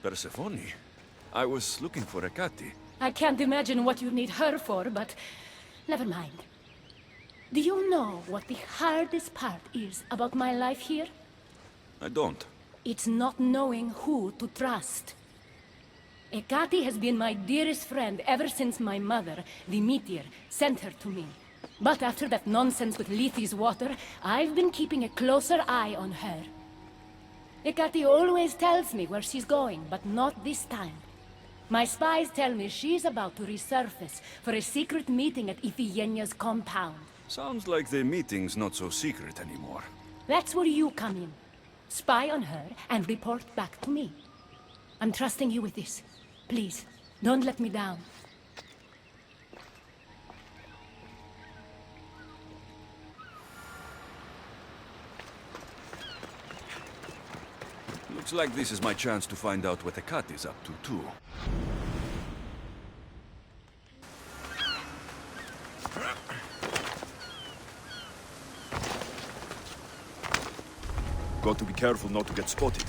Persephone? I was looking for Ekati. I can't imagine what you need her for, but never mind. Do you know what the hardest part is about my life here? I don't. It's not knowing who to trust. Ekati has been my dearest friend ever since my mother, the meteor, sent her to me. But after that nonsense with Lethe's water, I've been keeping a closer eye on her. Ekati always tells me where she's going, but not this time. My spies tell me she's about to resurface for a secret meeting at Iphigenia's compound. Sounds like the meeting's not so secret anymore. That's where you come in. Spy on her and report back to me. I'm trusting you with this. Please, don't let me down. Looks like this is my chance to find out what Ekati's up to, too. Got to be careful not to get spotted.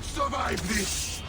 Survive this!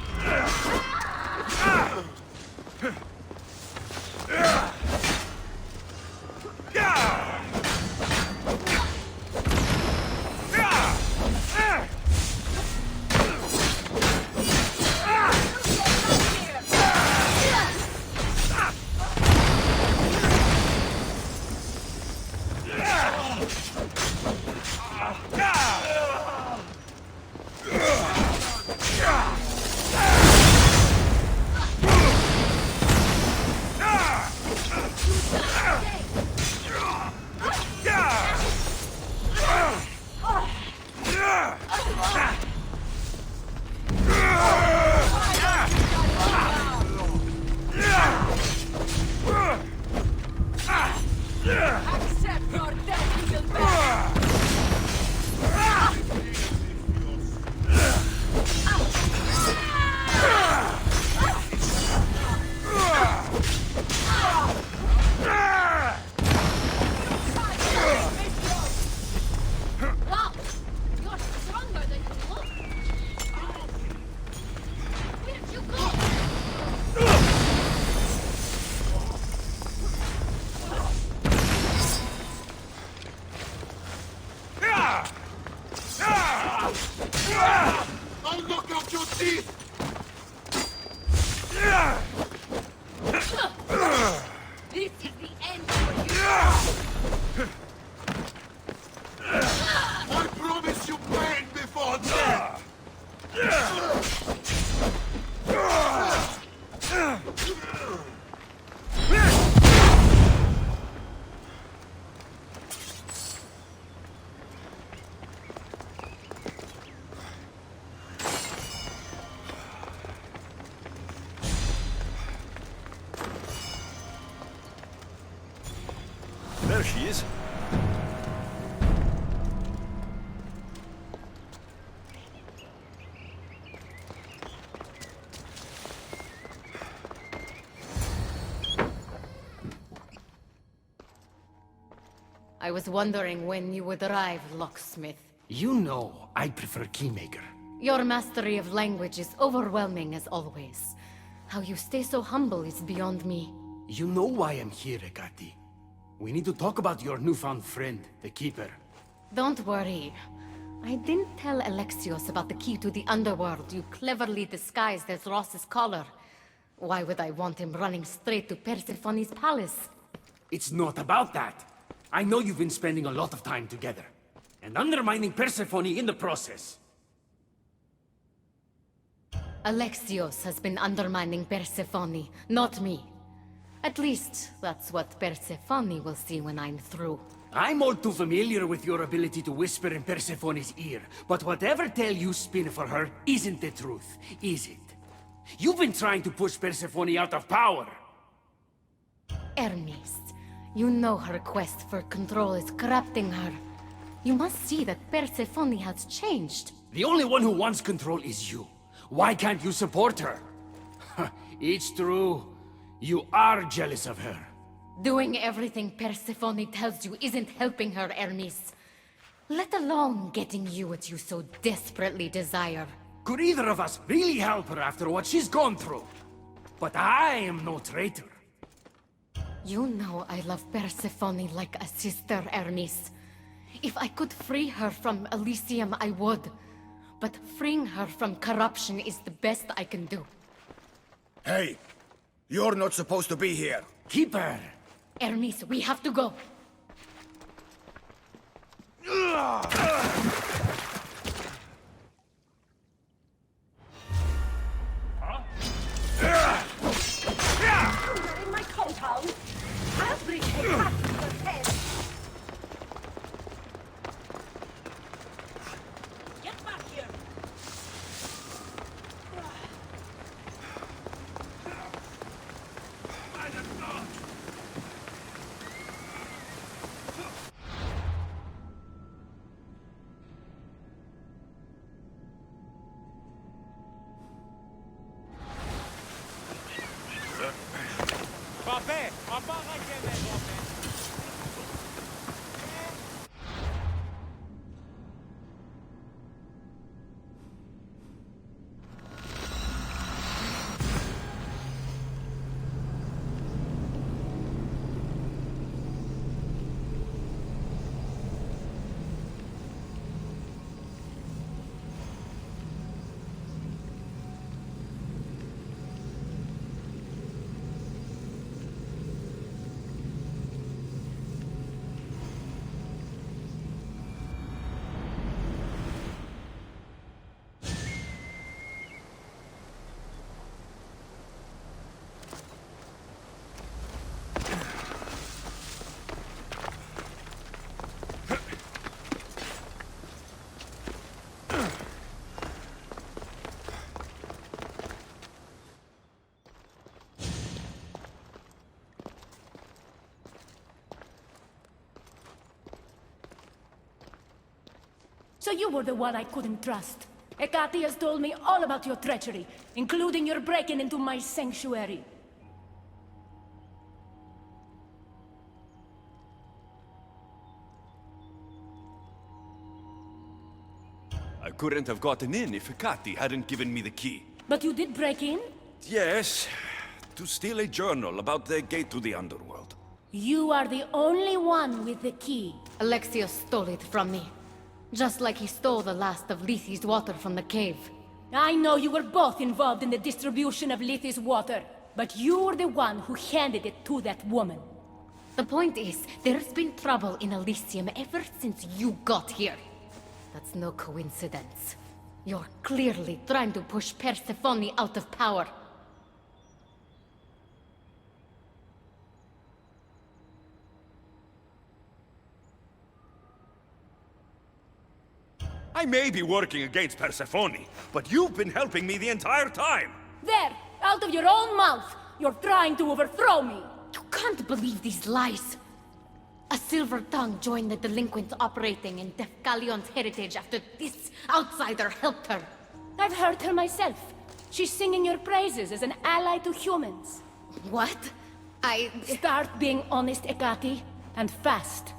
I'll knock out your teeth! This is the end for you! I promise you pain before death! There she is. I was wondering when you would arrive, locksmith. You know I prefer Keymaker. Your mastery of language is overwhelming as always. How you stay so humble is beyond me. You know why I'm here, Ekati. We need to talk about your newfound friend, the Keeper. Don't worry. I didn't tell Alexios about the key to the underworld you cleverly disguised as Ross's collar. Why would I want him running straight to Persephone's palace? It's not about that. I know you've been spending a lot of time together, and undermining Persephone in the process. Alexios has been undermining Persephone, not me. At least, that's what Persephone will see when I'm through. I'm all too familiar with your ability to whisper in Persephone's ear, but whatever tale you spin for her isn't the truth, is it? You've been trying to push Persephone out of power! Hermes, you know her quest for control is corrupting her. You must see that Persephone has changed. The only one who wants control is you. Why can't you support her? It's true. You are jealous of her. Doing everything Persephone tells you isn't helping her, Hermes. Let alone getting you what you so desperately desire. Could either of us really help her after what she's gone through? But I am no traitor. You know I love Persephone like a sister, Hermes. If I could free her from Elysium, I would. But freeing her from corruption is the best I can do. Hey, you're not supposed to be here. Keep her! Hermes, we have to go. In my compound, I'll bring a cat to your head. Get back here! So you were the one I couldn't trust. Hecate has told me all about your treachery, including your breaking into my sanctuary. I couldn't have gotten in if Hecate hadn't given me the key. But you did break in? Yes, to steal a journal about the gate to the underworld. You are the only one with the key. Alexios stole it from me. Just like he stole the last of Lethe's water from the cave. I know you were both involved in the distribution of Lethe's water, but you were the one who handed it to that woman. The point is, there's been trouble in Elysium ever since you got here. That's no coincidence. You're clearly trying to push Persephone out of power. I may be working against Persephone, but you've been helping me the entire time! There! Out of your own mouth! You're trying to overthrow me! You can't believe these lies! A silver tongue joined the delinquents operating in Defcalion's heritage after this outsider helped her. I've heard her myself. She's singing your praises as an ally to humans. What? Start being honest, Hecate, and fast.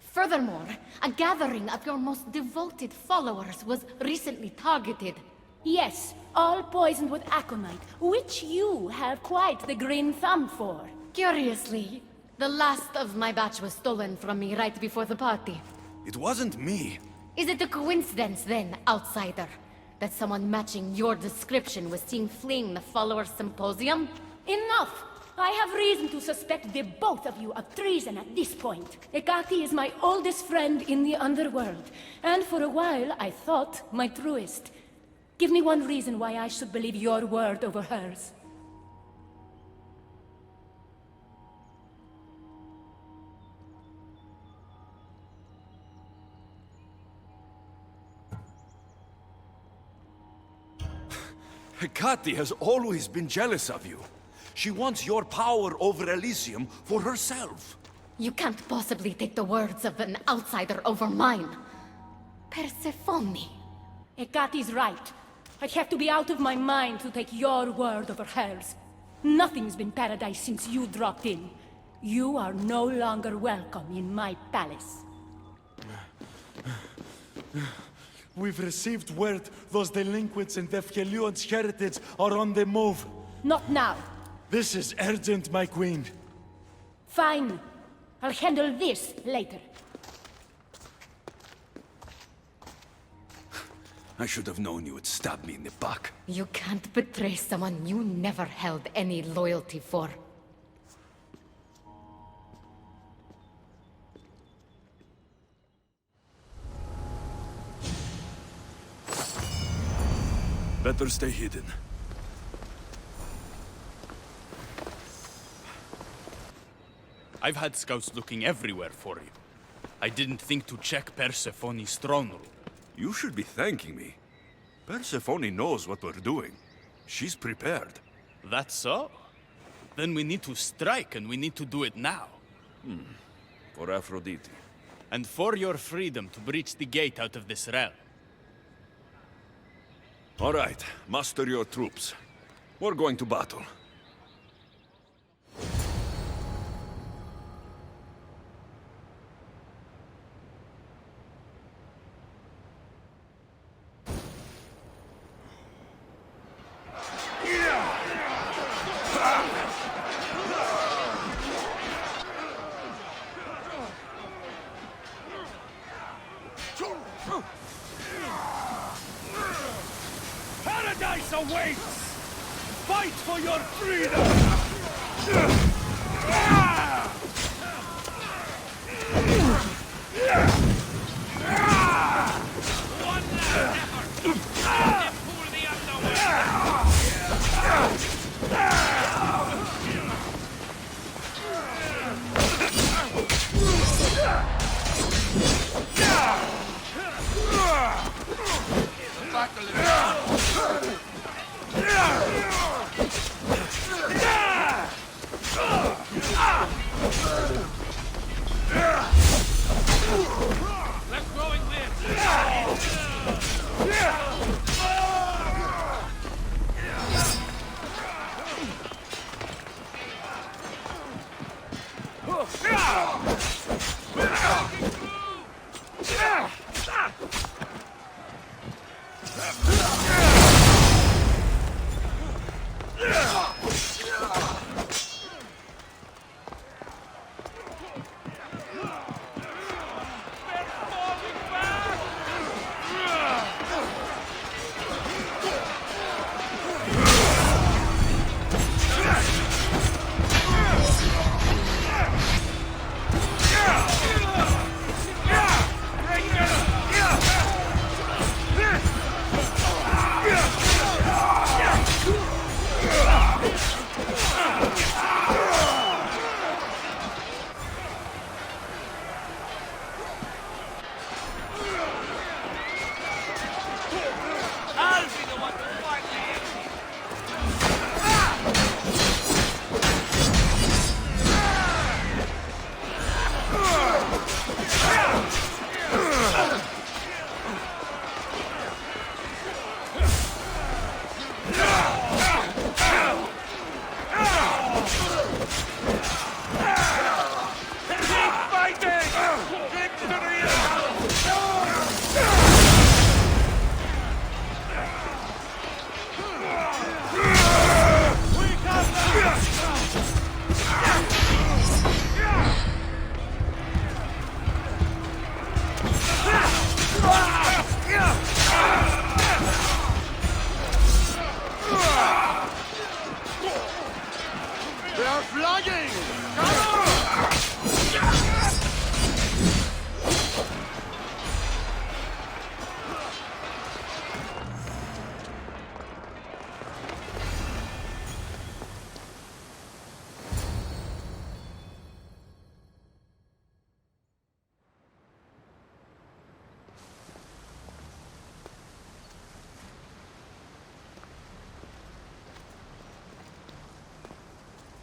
Furthermore, a gathering of your most devoted followers was recently targeted. Yes, all poisoned with aconite, which you have quite the green thumb for. Curiously, the last of my batch was stolen from me right before the party. It wasn't me. Is it a coincidence then, outsider, that someone matching your description was seen fleeing the followers' symposium? Enough! I have reason to suspect the both of you of treason at this point. Hecate is my oldest friend in the underworld, and for a while I thought my truest. Give me one reason why I should believe your word over hers. Hecate has always been jealous of you. She wants your power over Elysium for herself. You can't possibly take the words of an outsider over mine. Persephone. Hecate's right. I'd have to be out of my mind to take your word over hers. Nothing's been paradise since you dropped in. You are no longer welcome in my palace. We've received word those delinquents in Vefkelion's heritage are on the move. Not now. This is urgent, my queen. Fine. I'll handle this later. I should have known you would stab me in the back. You can't betray someone you never held any loyalty for. Better stay hidden. I've had scouts looking everywhere for you. I didn't think to check Persephone's throne room. You should be thanking me. Persephone knows what we're doing. She's prepared. That's so? Then we need to strike, and we need to do it now. For Aphrodite. And for your freedom to breach the gate out of this realm. All right, muster your troops. We're going to battle. Paradise awaits! Fight for your freedom! Ah!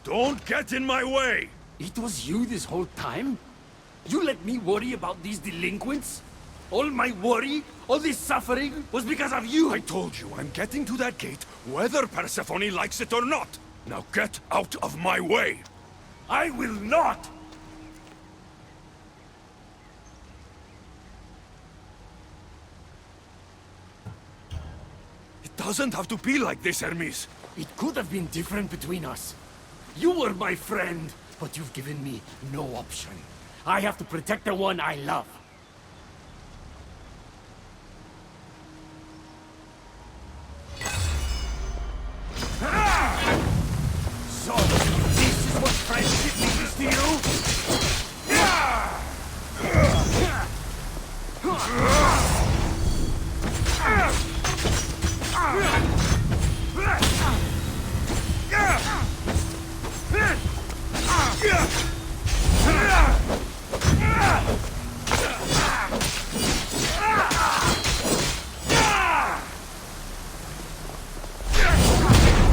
Don't get in my way! It was you this whole time? You let me worry about these delinquents? All my worry, all this suffering, was because of you! I told you I'm getting to that gate, whether Persephone likes it or not. Now get out of my way! I will not! It doesn't have to be like this, Hermes. It could have been different between us. You were my friend, but you've given me no option. I have to protect the one I love. So, this is what friendship means to you?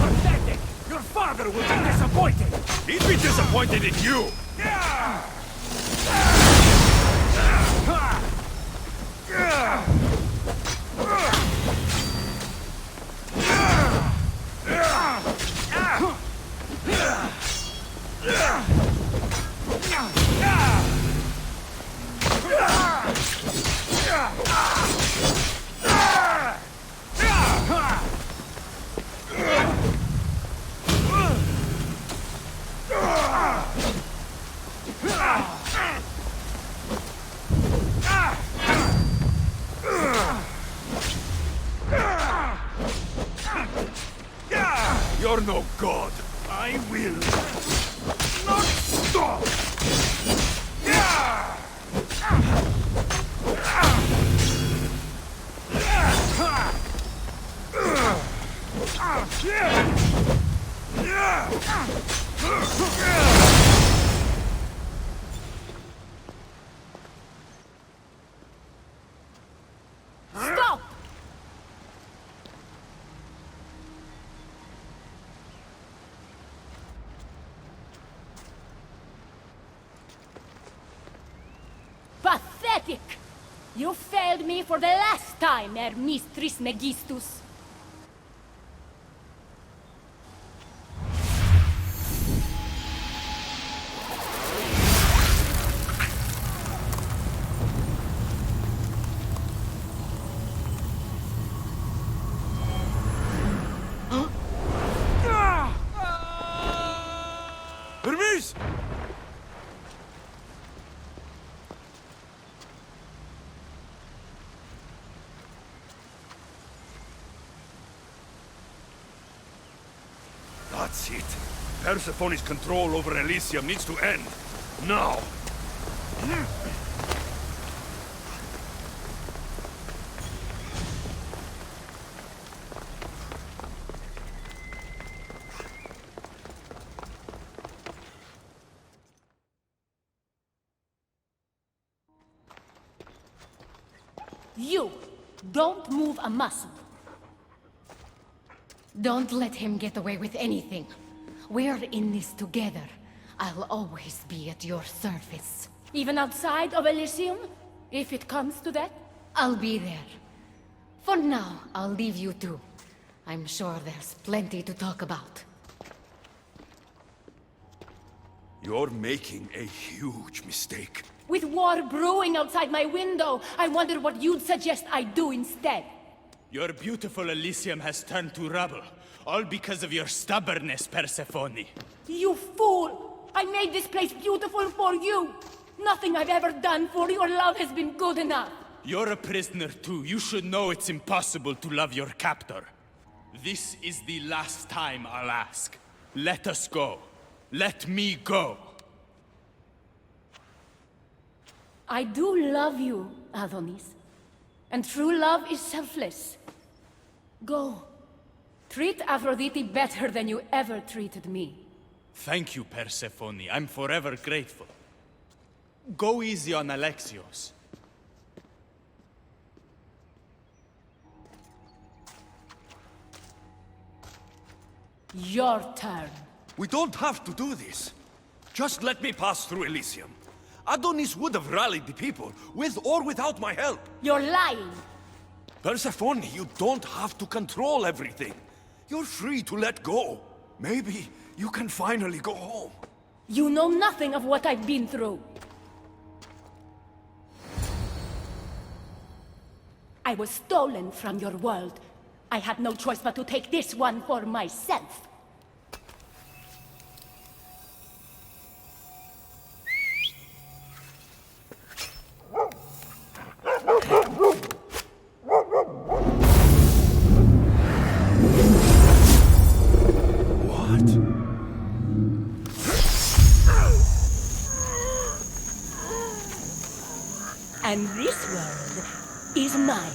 Pathetic! Your father will be disappointed! He'd be disappointed in you! You're no god. I will not stop! Stop! Pathetic! You failed me for the last time, Hermes Trismegistus. Hermes! That's it. Persephone's control over Elysium needs to end. Now! You don't move a muscle. Don't let him get away with anything. We're in this together. I'll always be at your service. Even outside of Elysium? If it comes to that? I'll be there. For now, I'll leave you two. I'm sure there's plenty to talk about. You're making a huge mistake. With war brewing outside my window, I wonder what you'd suggest I do instead. Your beautiful Elysium has turned to rubble, all because of your stubbornness, Persephone. You fool! I made this place beautiful for you! Nothing I've ever done for your love has been good enough! You're a prisoner too. You should know it's impossible to love your captor. This is the last time I'll ask. Let us go. Let me go. I do love you, Adonis. And true love is selfless. Go. Treat Aphrodite better than you ever treated me. Thank you, Persephone. I'm forever grateful. Go easy on Alexios. Your turn. We don't have to do this. Just let me pass through Elysium. Adonis would have rallied the people, with or without my help. You're lying! Persephone, you don't have to control everything. You're free to let go. Maybe you can finally go home. You know nothing of what I've been through. I was stolen from your world. I had no choice but to take this one for myself. And this world is mine,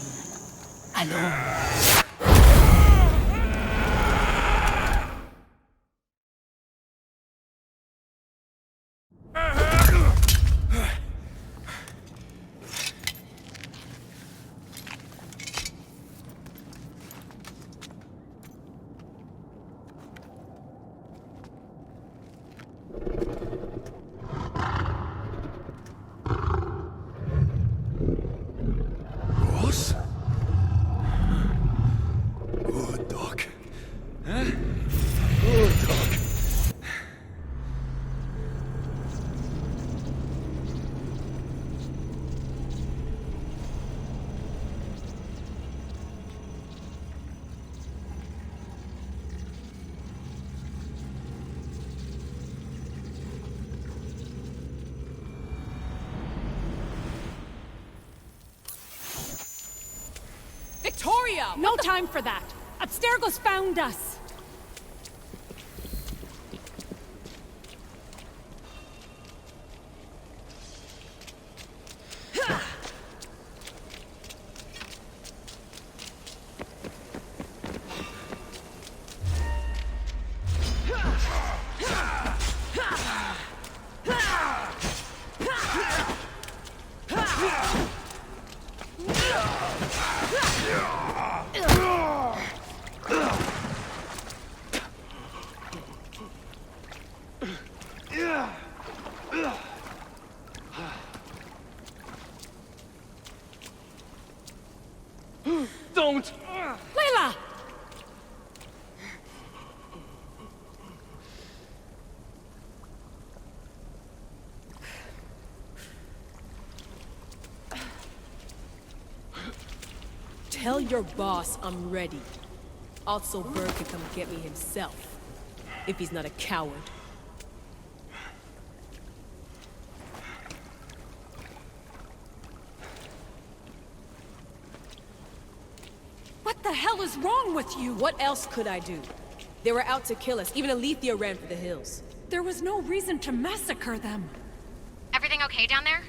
alone. Good dog. Huh? Good dog. Victoria! No time for that! Abstergo's found us! Don't! Layla! Tell your boss I'm ready. Also, Bird can come get me himself. If he's not a coward. What the hell is wrong with you? What else could I do? They were out to kill us. Even Alethea ran for the hills. There was no reason to massacre them. Everything okay down there?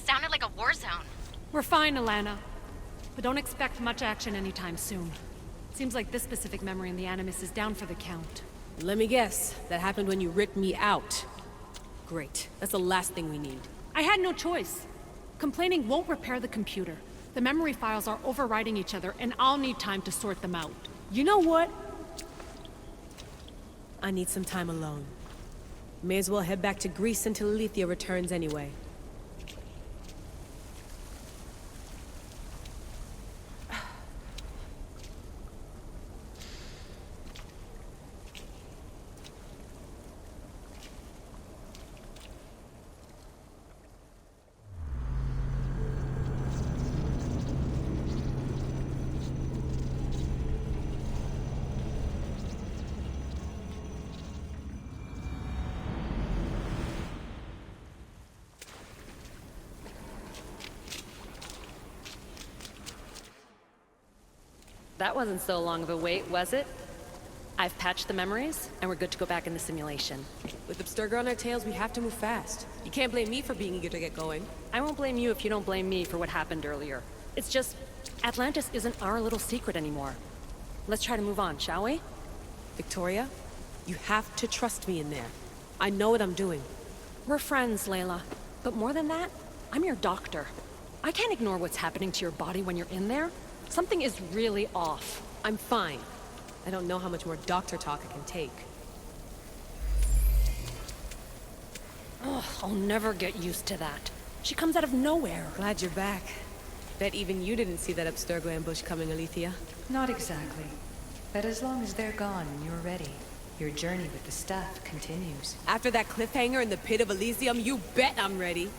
Sounded like a war zone. We're fine, Alana. But don't expect much action anytime soon. Seems like this specific memory in the Animus is down for the count. Let me guess. That happened when you ripped me out. Great. That's the last thing we need. I had no choice. Complaining won't repair the computer. The memory files are overriding each other, and I'll need time to sort them out. You know what? I need some time alone. May as well head back to Greece until Alethea returns anyway. That wasn't so long of a wait, was it? I've patched the memories, and we're good to go back in the simulation. With Abstergo on our tails, we have to move fast. You can't blame me for being eager to get going. I won't blame you if you don't blame me for what happened earlier. It's just, Atlantis isn't our little secret anymore. Let's try to move on, shall we? Victoria, you have to trust me in there. I know what I'm doing. We're friends, Layla. But more than that, I'm your doctor. I can't ignore what's happening to your body when you're in there. Something is really off. I'm fine. I don't know how much more doctor talk I can take. Ugh, I'll never get used to that. She comes out of nowhere. Glad you're back. Bet even you didn't see that Abstergo ambush coming, Alethea. Not exactly. But as long as they're gone and you're ready, your journey with the staff continues. After that cliffhanger in the pit of Elysium, you bet I'm ready.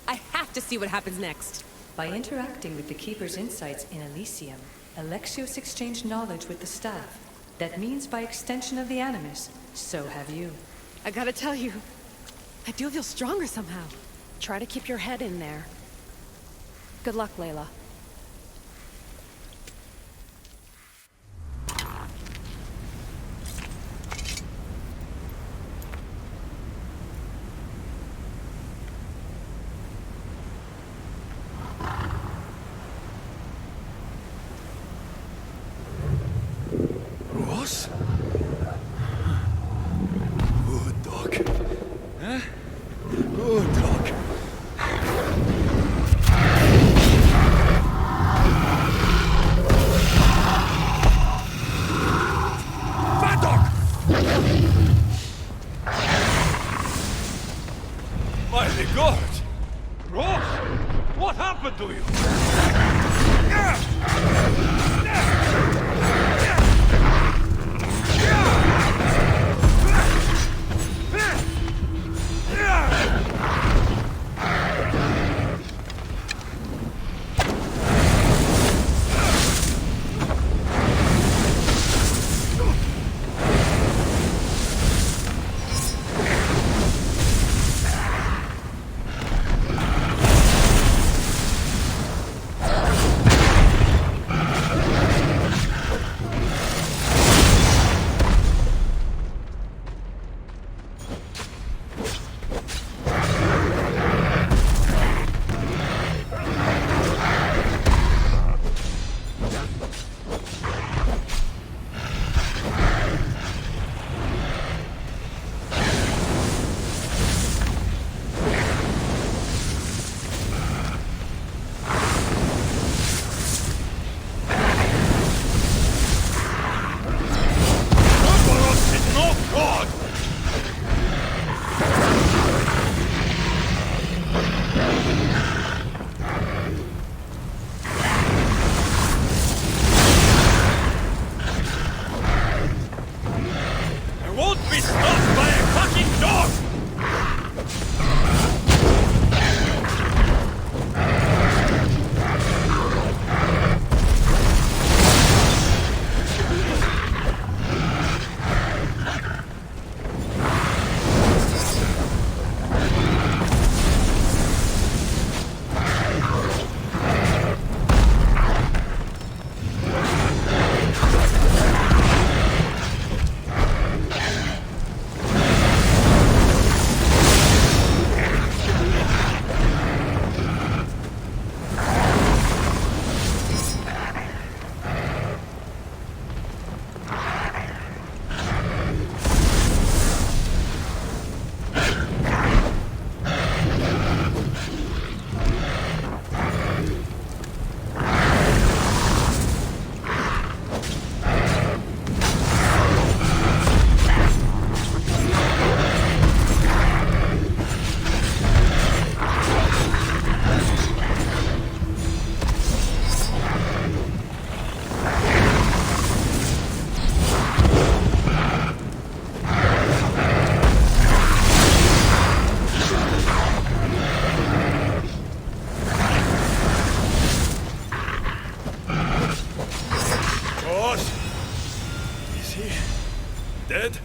I have to see what happens next. By interacting with the Keeper's insights in Elysium, Alexios exchanged knowledge with the staff. That means by extension of the Animus, so have you. I gotta tell you, I do feel stronger somehow. Try to keep your head in there. Good luck, Layla. Ross? Good dog. Huh? Good dog. Fat dog! My God! Ross! What happened to you? Dead?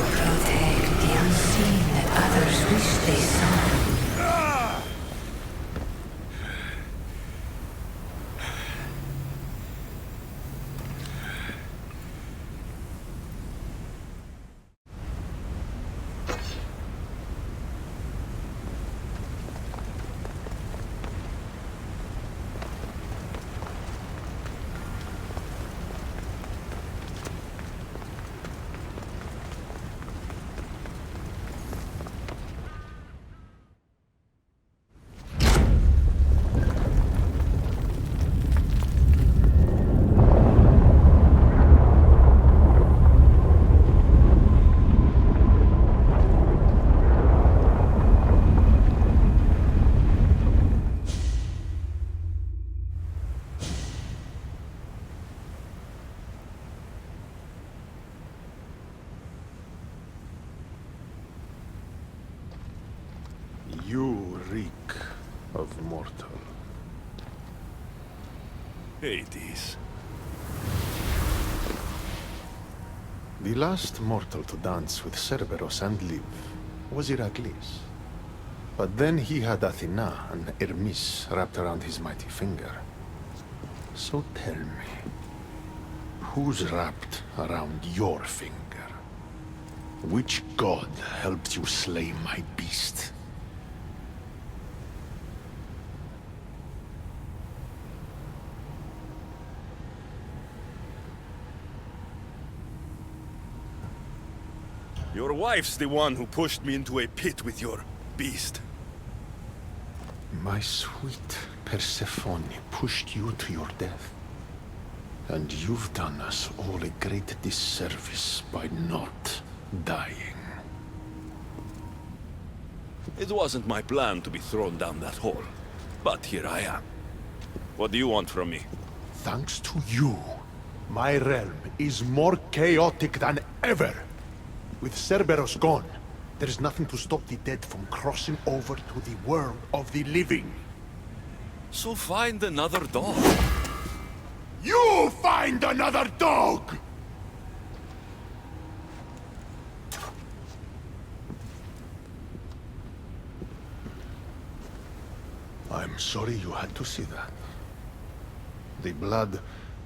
Protect the unseen that others wish they saw. You reek of mortal. Hades. The last mortal to dance with Cerberus and live was Heracles. But then he had Athena and Hermes wrapped around his mighty finger. So tell me, who's wrapped around your finger? Which god helped you slay my beast? Your wife's the one who pushed me into a pit with your beast. My sweet Persephone pushed you to your death. And you've done us all a great disservice by not dying. It wasn't my plan to be thrown down that hole. But here I am. What do you want from me? Thanks to you, my realm is more chaotic than ever. With Cerberus gone, there's nothing to stop the dead from crossing over to the world of the living. So find another dog. You find another dog! I'm sorry you had to see that. The blood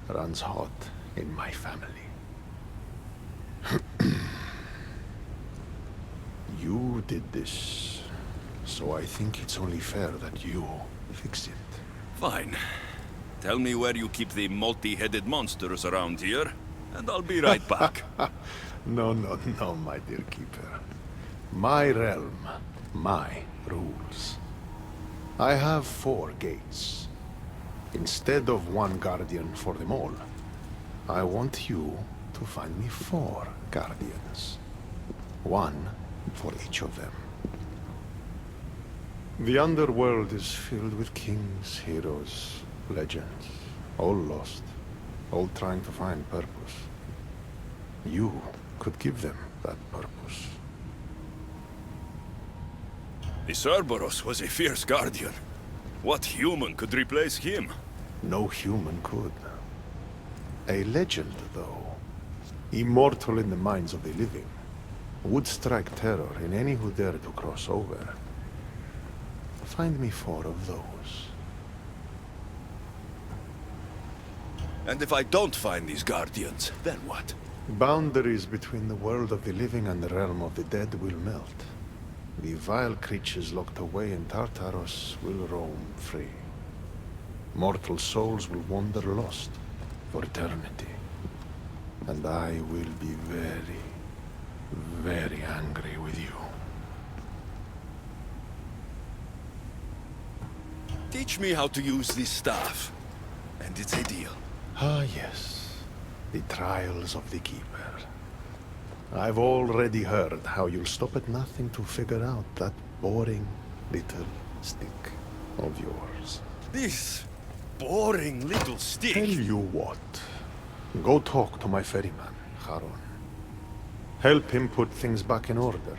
runs hot in my family. You did this, so I think it's only fair that you fix it. Fine. Tell me where you keep the multi-headed monsters around here, and I'll be right back. No, my dear keeper. My realm, my rules. I have 4 gates. Instead of 1 guardian for them all, I want you to find me 4 guardians. 1 for each of them. The underworld is filled with kings, heroes, legends, all lost, all trying to find purpose. You could give them that purpose. The Cerberus was a fierce guardian. What human could replace him? No human could. A legend, though, immortal in the minds of the living, would strike terror in any who dare to cross over. Find me 4 of those. And if I don't find these guardians, then what? Boundaries between the world of the living and the realm of the dead will melt. The vile creatures locked away in Tartarus will roam free. Mortal souls will wander lost for eternity. And I will be very, very angry with you. Teach me how to use this staff, and it's a deal. Ah, yes. The trials of the Keeper. I've already heard how you'll stop at nothing to figure out that boring little stick of yours. This boring little stick? Tell you what. Go talk to my ferryman, Charon. Help him put things back in order,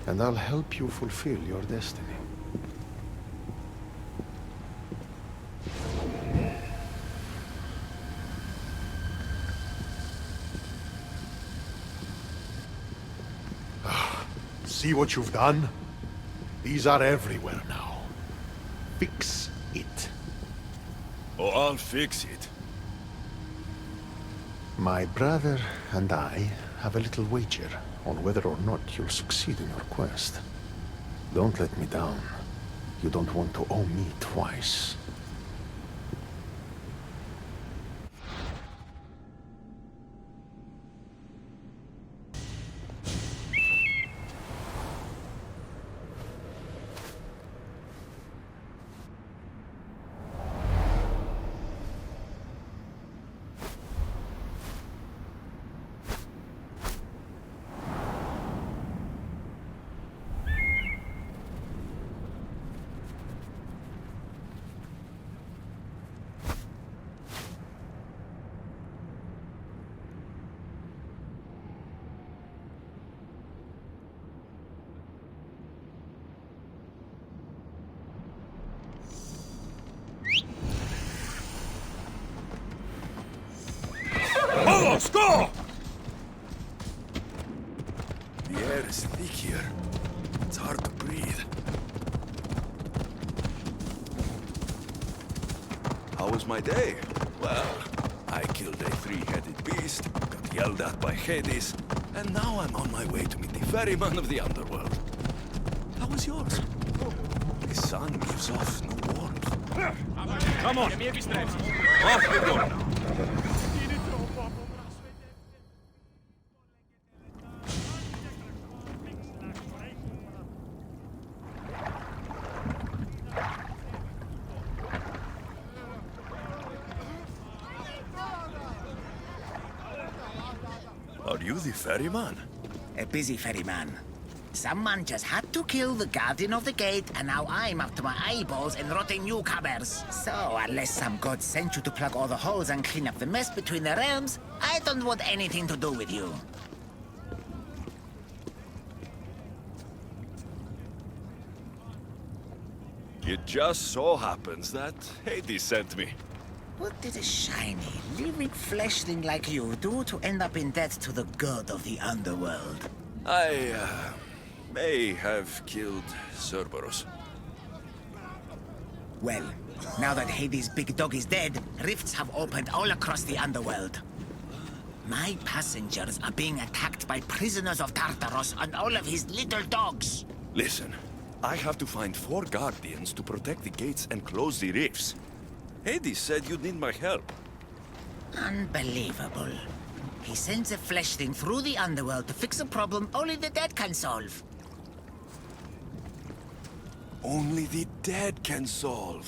and I'll help you fulfill your destiny. See what you've done? These are everywhere now. Fix it. Oh, I'll fix it. My brother and I have a little wager on whether or not you'll succeed in your quest. Don't let me down. You don't want to owe me twice. us go! The air is thick here. It's hard to breathe. How was my day? Well, I killed a three-headed beast, got yelled at by Hades, and now I'm on my way to meet the ferryman of the underworld. How was yours? The sun gives off no warmth. Come on! Off we go! Are you the ferryman? A busy ferryman. Someone just had to kill the guardian of the gate, and now I'm up to my eyeballs in rotting newcomers. So, unless some god sent you to plug all the holes and clean up the mess between the realms, I don't want anything to do with you. It just so happens that Hades sent me. What did a shiny, living fleshling like you do to end up in debt to the god of the underworld? I, may have killed Cerberus. Well, now that Hades' big dog is dead, rifts have opened all across the underworld. My passengers are being attacked by prisoners of Tartaros and all of his little dogs. Listen, I have to find 4 guardians to protect the gates and close the rifts. Hades said you'd need my help. Unbelievable. He sends a fleshling through the underworld to fix a problem only the dead can solve. Only the dead can solve.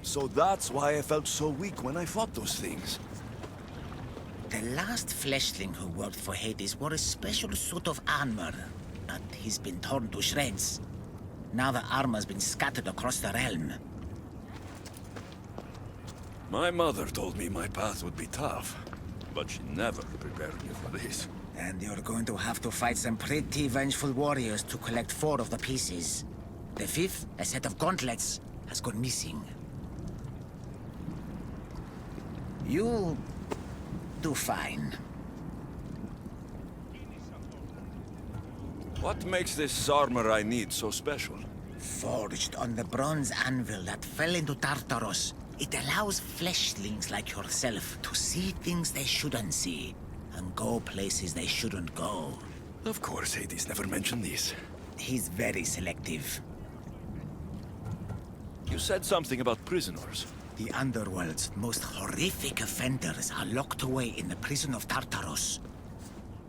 So that's why I felt so weak when I fought those things. The last fleshling who worked for Hades wore a special suit of armor, but he's been torn to shreds. Now the armor's been scattered across the realm. My mother told me my path would be tough, but she never prepared me for this. And you're going to have to fight some pretty vengeful warriors to collect 4 of the pieces. The 5th, a set of gauntlets, has gone missing. You'll do fine. What makes this armor I need so special? Forged on the bronze anvil that fell into Tartaros, it allows fleshlings like yourself to see things they shouldn't see, and go places they shouldn't go. Of course, Hades never mentioned these. He's very selective. You said something about prisoners. The underworld's most horrific offenders are locked away in the prison of Tartaros.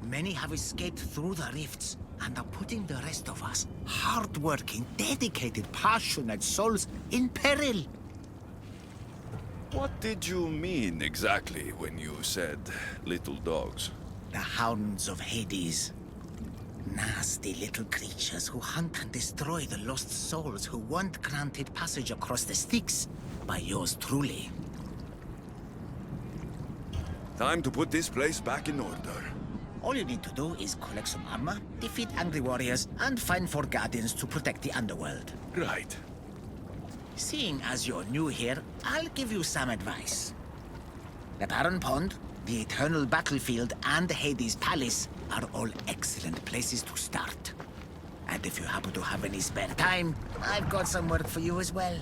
Many have escaped through the rifts, and are putting the rest of us, hard-working, dedicated, passionate souls, in peril. What did you mean exactly when you said little dogs? The hounds of Hades. Nasty little creatures who hunt and destroy the lost souls who weren't granted passage across the Styx by yours truly. Time to put this place back in order. All you need to do is collect some armor, defeat angry warriors, and find 4 guardians to protect the underworld. Right. Seeing as you're new here, I'll give you some advice. The Barren Pond, the Eternal Battlefield, and Hades Palace are all excellent places to start. And if you happen to have any spare time, I've got some work for you as well.